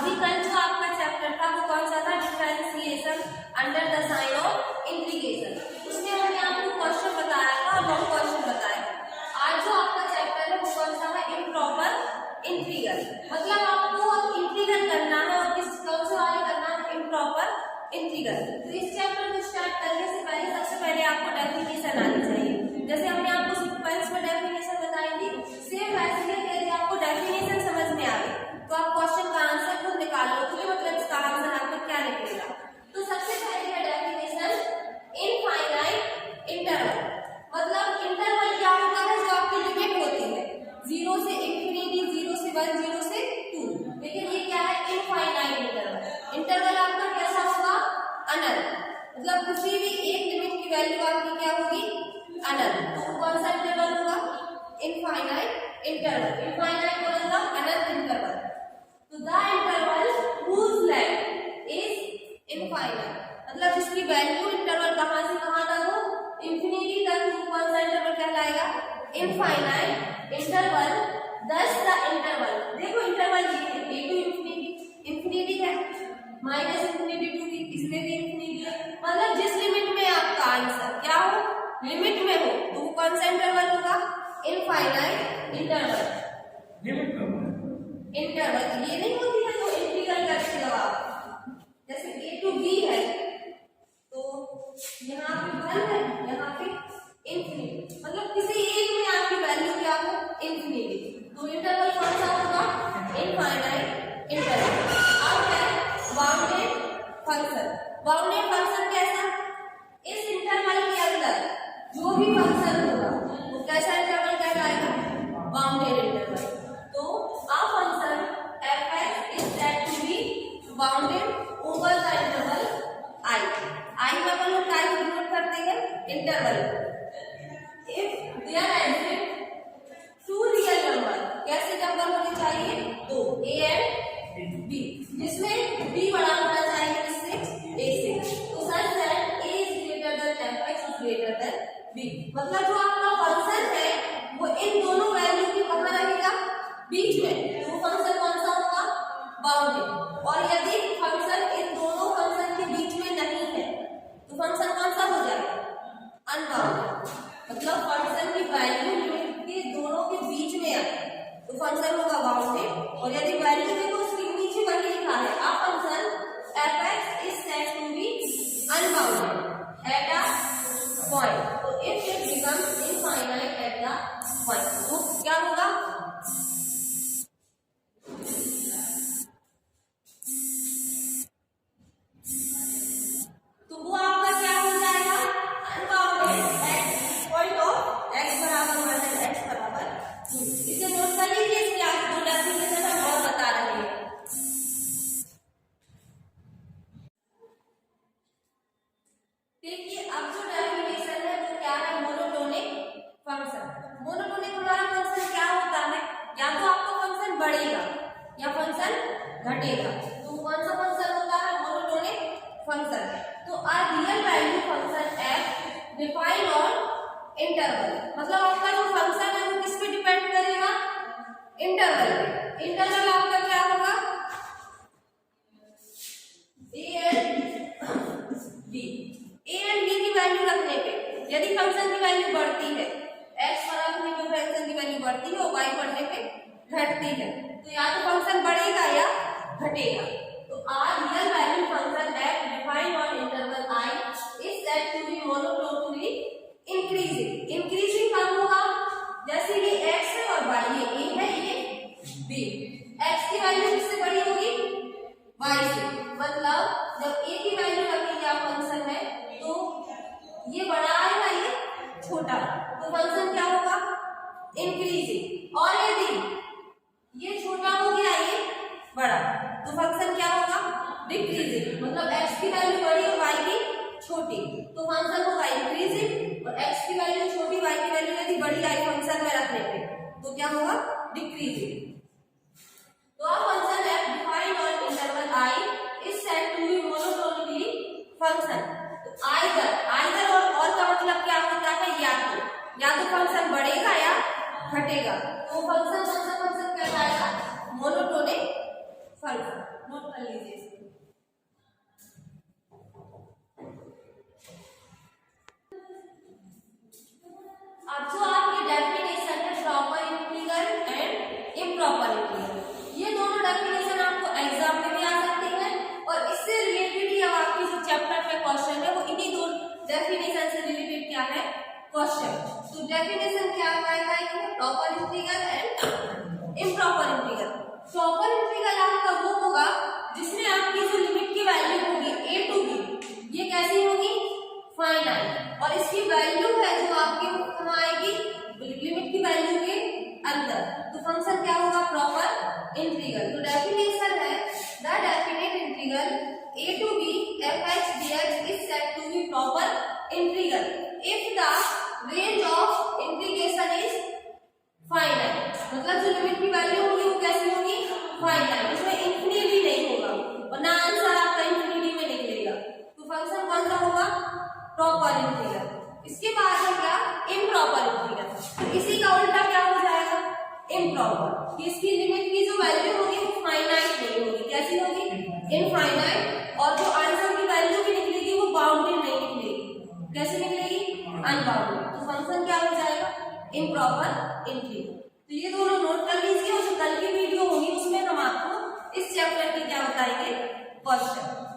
अभी कल जो आपका चैप्टर था वो कौन सा था, differentiation under the sign of integration. उसमें हमने आपको क्वेश्चन बताया था और लॉन्ग क्वेश्चन बताया था। आज जो आपका चैप्टर है वो कौन सा है, इम्प्रॉपर इंटीग्रल। मतलब आपको इंटीग्रल करना है और किस कौन से वाले करना है, इम्प्रॉपर इंटीग्रल। तो इस चैप्टर को स्टार्ट करने से पहले सबसे पहले आपको डेफिनेशन आनी चाहिए। जैसे हमने आपको सीक्वेंस में डेफिनेशन बताई थी, सेम वैसे ही यदि आपको डेफिनेशन समझ में आ गई तो आप क्वेश्चन का आंसर खुद निकाल लो कि मतलब इसका आंसर आपका क्या निकलेगा। तो सबसे पहले है डेफिनेशन इनफाइनाइट इंटरवल। मतलब इंटरवल क्या होता है, जो आपकी लिमिट होती है 0 से इंफिनिटी, 0 से 1, 0 से 2। लेकिन ये क्या है, इनफाइनाइट इंटरवल। इंटरवल आपका कैसा होगा, अनंत। मतलब किसी भी एक लिमिट की वैल्यू आपकी क्या होगी, अनंत। तो कौन सा इंटरवल होगा, इनफाइनाइट इंटरवल। इनफाइनाइट मतलब अनंत इंटरवल। तो the interval whose length is infinite, मतलब जिसकी वैल्यू इंटरवल कहां से कहां तक हो, इंफिनिटी तक, तो कौन सा इंटरवल कहलाएगा, इनफाइनाइट इंटरवल। दस द इंटरवल, देखो इंटरवल ये है, ए टू इंफिनिटी, इंफिनिटी है, माइनस इंफिनिटी टू, इसमें भी इंफिनिटी है। मतलब जिस लिमिट में आपका आंसर क्या हो, लिमिट में हो, तो कौन सा इंटरवल होगा, इनफाइनाइट इंटरवल। इंटरवल ये नहीं होती है जो इंटीग्रल करके जवाब, जैसे a टू b है तो यहाँ पे 1 है, यहाँ पे इंफिनिटी, मतलब किसी एक में आपकी वैल्यू क्या हो, इंफिनिटी। तो इंटरवल कौन सा होगा, इनफाइनाइट इंटरवल। अब है बाउंडेड फंक्शन। बाउंडेड फंक्शन कैसा, इस इंटरवल के अंदर जो भी फंक्शन होगा वो कैसा इंटरवल कहलाएगा, बाउंडेड इंटरवल। तो a function f(x) is said to be bounded over the interval I में अपन लोग क्या डिनोट करते हैं, interval. if there exist two real number, कैसे नंबर होने चाहिए, दो, a and b, जिसमें b बड़ा होना चाहिए किससे, a से। तो such that a is greater than f(x) is greater than b। मतलब जो आपका फंक्शन है वो इन दोनों वैल्यू के कहाँ रहेगा, बीच में। तो फंक्शन कौन सा होगा, बाउंडेड। और यदि फंक्शन इन दोनों फंक्शन के बीच में नहीं है तो फंक्शन कौन सा हो जाएगा, अनबाउंडेड। मतलब फंक्शन की वैल्यू लिमिट के दोनों के बीच में है तो फंक्शन होगा बाउंडेड। और यदि वैल्यू देखो उसके नीचे वही लिखा है, आ function f(x) is said to be unbounded at a point, तो if it becomes infinite at the point, तो क्या होगा, तो वो आपका क्या हो जाएगा, unbounded at point of x बराबर 1 एंड x बराबर 2। इसे नोट कर लीजिए, इसके आगे दो डेफिनेशन हम और बता रहे हैं। देखिए अब जो डेफिनेशन है वो क्या है, मोनोटोनिक फंक्शन। मोनोटोनिक हमारा फंक्शन क्या होता है, या तो आपका फंक्शन बढ़ेगा या फंक्शन घटेगा। तो कौन सा फंक्शन होता है, मोनोटोनिक फंक्शन। तो a real value function f defined on interval, मतलब आपका जो फंक्शन है वो किस पे डिपेंड करेगा, इंटरवल पे। इंटरवल आपका क्या होगा, a एंड b की वैल्यू रखने पे यदि फंक्शन की वैल्यू बढ़ती है, x पर रखने पे फंक्शन की वैल्यू बढ़ती है और y बढ़ने पे घटती है, तो या तो फंक्शन बढ़ेगा या घटेगा। तो r real value function f defined on interval I is said to be monotonically increasing। Increasing कब होगा, जैसे ये x है और y, ये a है ये b, x की वैल्यू किससे बड़ी होगी, y से। मतलब जब a की वैल्यू रखेंगे आप फंक्शन में तो ये बड़ा आएगा ये छोटा, तो फंक्शन क्या होगा, इंक्रीजिंग। और यदि ये छोटा हो गया ये बड़ा तो फंक्शन क्या होगा, डिक्रीजिंग। मतलब x की वैल्यू बड़ी और y की छोटी, तो फंक्शन होगा इंक्रीजिंग। और x की वैल्यू छोटी, y की वैल्यू यदि बड़ी आई फंक्शन में रखने पे तो क्या होगा, डिक्रीजिंग। तो अब function f defined on interval I is said to be monotonically function। तो आइदर और का मतलब क्या होता है, या तो फंक्शन बढ़ेगा या घटेगा। तो फंक्शन कौन सा फंक्शन कहलाएगा, मोनोटोनिक फंक्शन। कर लीजिए इसको। अब जो आपकी डेफिनेशन है proper integral and improper integral, ये दोनों डेफिनेशन आपको एग्जाम में भी आ सकती है और इससे रिलेटेड ही अब आपकी जो चैप्टर में क्वेश्चन है वो इन्हीं दो डेफिनेशन से रिलेटेड क्या है क्वेश्चन। तो डेफिनेशन क्या आएगा, proper integral and improper integral. Proper integral आपका वो होगा जिसमें आपकी जो लिमिट की वैल्यू होगी a टू b, ये कैसी होगी, फाइनाइट, और इसकी वैल्यू है जो आपकी कहाँ आएगी, लिमिट की वैल्यू के अंदर, तो फंक्शन क्या होगा, प्रॉपर इंटीग्रल। तो डेफिनेशन है the definite integral a to b f(x) dx is said to be proper integral if the range of integration is finite। मतलब जो लिमिट की वैल्यू होगी वो कैसी होगी, फाइनाइट, उसमें इंफिनिटी नहीं होगा और ना आंसर आपका इंफिनिटी में निकलेगा, तो फंक्शन कौन सा होगा, प्रॉपर इंटीग्रल। इसके बाद है क्या, इम्प्रॉपर इंटीग्रल। इसी का उल्टा क्या हो जाएगा, इम्प्रॉपर, कि इसकी लिमिट की जो वैल्यू होगी वो फाइनाइट नहीं होगी, कैसी होगी, इनफाइनाइट, और जो आंसर की वैल्यू भी निकलेगी वो बाउंडेड नहीं निकलेगी, कैसे निकलेगी, अनबाउंडेड, तो फंक्शन क्या हो जाएगा, इम्प्रॉपर इंटीग्रल। तो ये दोनों नोट कर लीजिए और जो कल की वीडियो होगी उसमें हम आपको इस चैप्टर की क्या बताएंगे, क्वेश्चन।